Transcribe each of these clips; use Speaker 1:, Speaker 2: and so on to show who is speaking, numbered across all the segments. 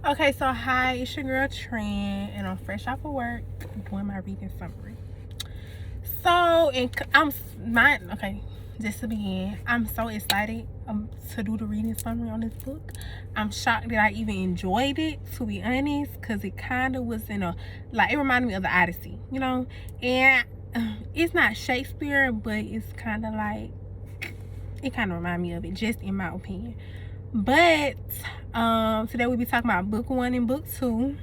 Speaker 1: Okay, so hi, it's your girl Trent, and I'm fresh off of work doing my reading summary. So, just to begin, I'm so excited to do the reading summary on this book. I'm shocked that I even enjoyed it, to be honest, because it kind of was it reminded me of the Odyssey, and it's not Shakespeare, but it's kind of like, it kind of reminded me of it, just in my opinion. But today we'll be talking about book 1 and book 2,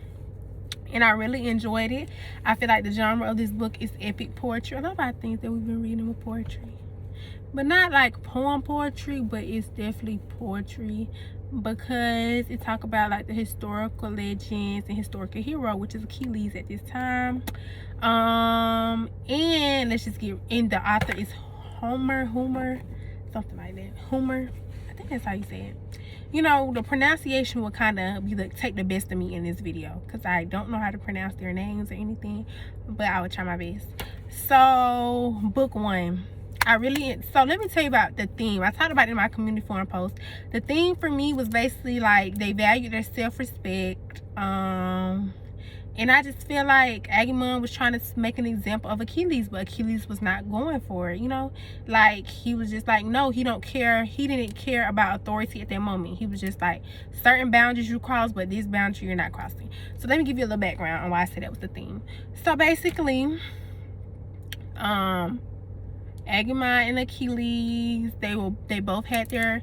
Speaker 1: and I really enjoyed it. I feel like the genre of this book is epic poetry. A lot of things that we've been reading with poetry, but not like poem poetry, but it's definitely poetry because it talk about like the historical legends and historical hero, which is Achilles at this time. And let's just get in. The author is Homer, something like that. Homer, I think that's how you say it. The pronunciation will kind of be take the best of me in this video because I don't know how to pronounce their names or anything, but I will try my best. So book 1, so let me tell you about the theme. I talked about it in my community forum post. The theme for me was basically like they valued their self-respect, and I just feel like Agamemnon was trying to make an example of Achilles, but Achilles was not going for it, Like, he was just like, no, he don't care. He didn't care about authority at that moment. He was just like, certain boundaries you cross, but this boundary you're not crossing. So let me give you a little background on why I said that was the theme. So basically, Agamemnon and Achilles, they both had they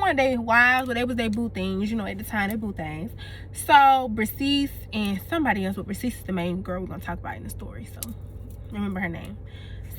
Speaker 1: weren't their wives, but they was their boo things, at the time, they boo things. So Briseis and somebody else, but Briseis is the main girl we're gonna talk about in the story, so remember her name.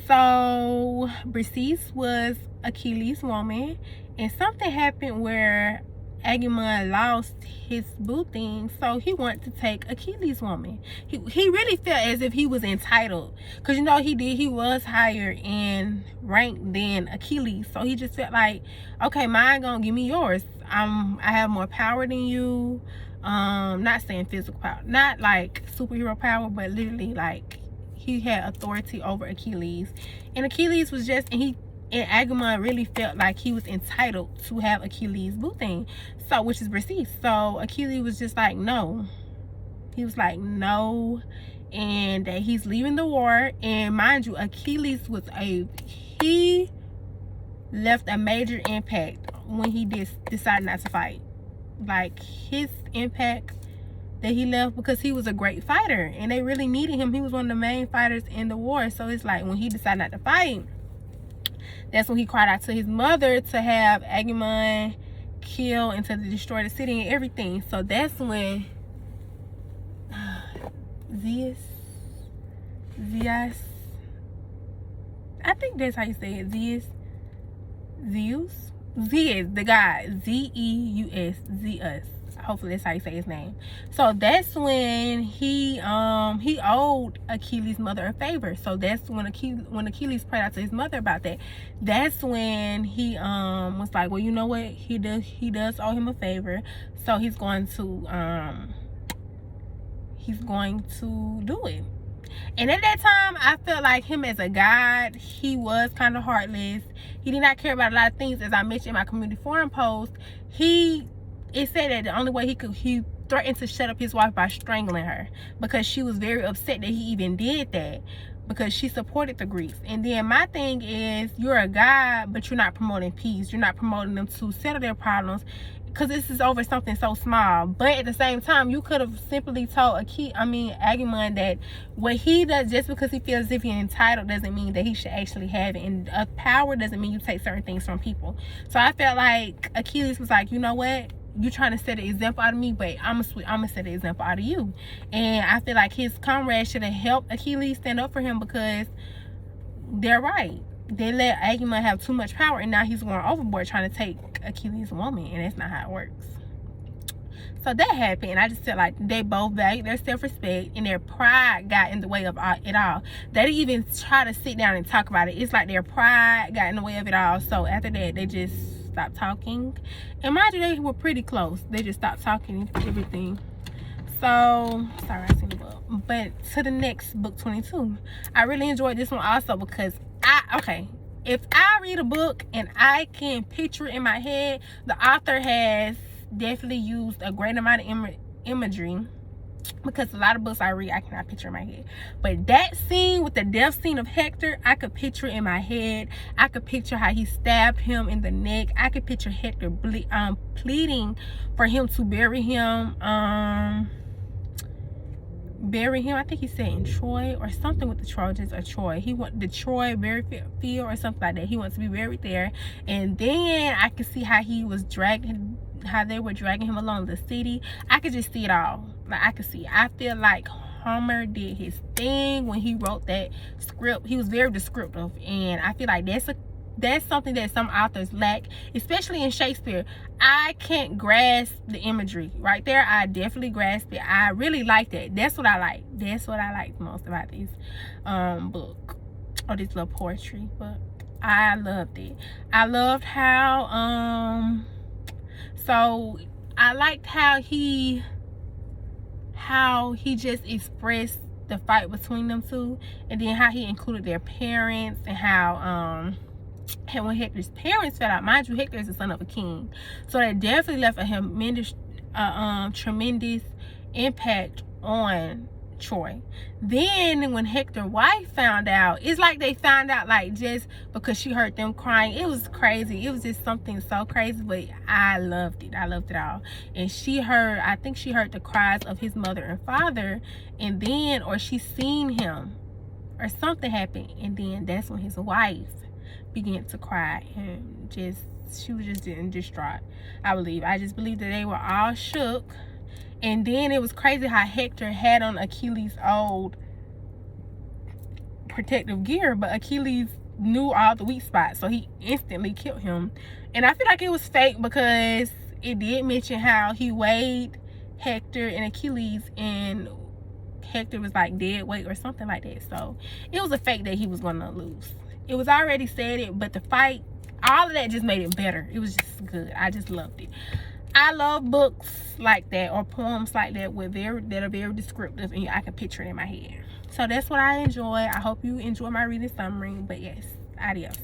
Speaker 1: So Briseis was Achilles' woman, and something happened where Agamemnon lost his boo thing, so he wanted to take Achilles' woman. He really felt as if he was entitled, because he was higher in rank than Achilles, so he just felt like, okay, mine gonna give me yours. I have more power than you. Not saying physical power, not like superhero power, but literally like he had authority over Achilles, and Achilles was just, and Agamemnon really felt like he was entitled to have Achilles' boo thing, so, which is Briseis. So Achilles was just like, no. He was like, no, and that he's leaving the war. And mind you, Achilles he left a major impact when he decided not to fight. Like, his impact that he left, because he was a great fighter and they really needed him. He was one of the main fighters in the war. So it's like, when he decided not to fight, that's when he cried out to his mother to have Agamemnon kill and to destroy the city and everything. So that's when Zeus, I think that's how you say it, Zeus, the guy, Zeus, Zeus. Hopefully that's how you say his name. So that's when he owed Achilles' mother a favor. So that's when Achilles prayed out to his mother about that. That's when he was like, well, you know what, he does owe him a favor, so he's going to do it. And at that time, I felt like him as a god, he was kind of heartless. He did not care about a lot of things. As I mentioned in my community forum post, it said that the only way he threatened to shut up his wife by strangling her, because she was very upset that he even did that, because she supported the Greeks. And then my thing is, you're a god, but you're not promoting peace. You're not promoting them to settle their problems, because this is over something so small. But at the same time, you could have simply told Agamemnon that what he does, just because he feels as if he's entitled, doesn't mean that he should actually have it. And power doesn't mean you take certain things from people. So I felt like Achilles was like, you know what, you trying to set an example out of me, but I'm gonna set an example out of you. And I feel like his comrades should have helped Achilles stand up for him, because they're right. They let Agamemnon have too much power, and now he's going overboard trying to take Achilles' woman, and that's not how it works. So that happened, and I just felt like they both valued their self-respect, and their pride got in the way of it all. They didn't even try to sit down and talk about it. It's like their pride got in the way of it all. So after that, they just stopped talking. And mind you, they were pretty close. They just stopped talking and everything. So, sorry, I seen the book. But to the next book, 22. I really enjoyed this one also, because if I read a book and I can picture it in my head, the author has definitely used a great amount of imagery, because a lot of books I read I cannot picture in my head, but that scene with the death scene of Hector, I could picture in my head. I could picture how he stabbed him in the neck. I could picture Hector pleading for him to bury him. I think he said in Troy or something with the Trojans or Troy. He want the Troy field or something like that. He wants to be buried there. And then I could see how he was how they were dragging him along the city. I could just see it all. Like, I could see it. I feel like Homer did his thing when he wrote that script. He was very descriptive, and I feel like that's something that some authors lack, especially in Shakespeare. I can't grasp the imagery right there. I definitely grasp it. I really like that. That's what I like. That's what I like most about this book, or this little poetry book. I loved it. I loved how so I liked how he just expressed the fight between them two, and then how he included their parents, and how and when Hector's parents fell out, mind you, Hector is the son of a king, so that definitely left a tremendous impact on Troy. Then when Hector's wife found out, it's like they found out like just because she heard them crying. It was crazy. It was just something so crazy, but I loved it. I loved it all. And I think she heard the cries of his mother and father, and then, or she seen him or something happened, and then that's when his wife began to cry, and she was just distraught. I just believe that they were all shook. And then it was crazy how Hector had on Achilles' old protective gear, but Achilles knew all the weak spots, so he instantly killed him. And I feel like it was fake, because it did mention how he weighed Hector and Achilles, and Hector was like dead weight or something like that. So it was a fake that he was gonna lose. It was already said it, but the fight, all of that just made it better. It was just good. I just loved it. I love books like that, or poems like that that are very descriptive, and I can picture it in my head. So that's what I enjoy. I hope you enjoy my reading summary. But yes, adios.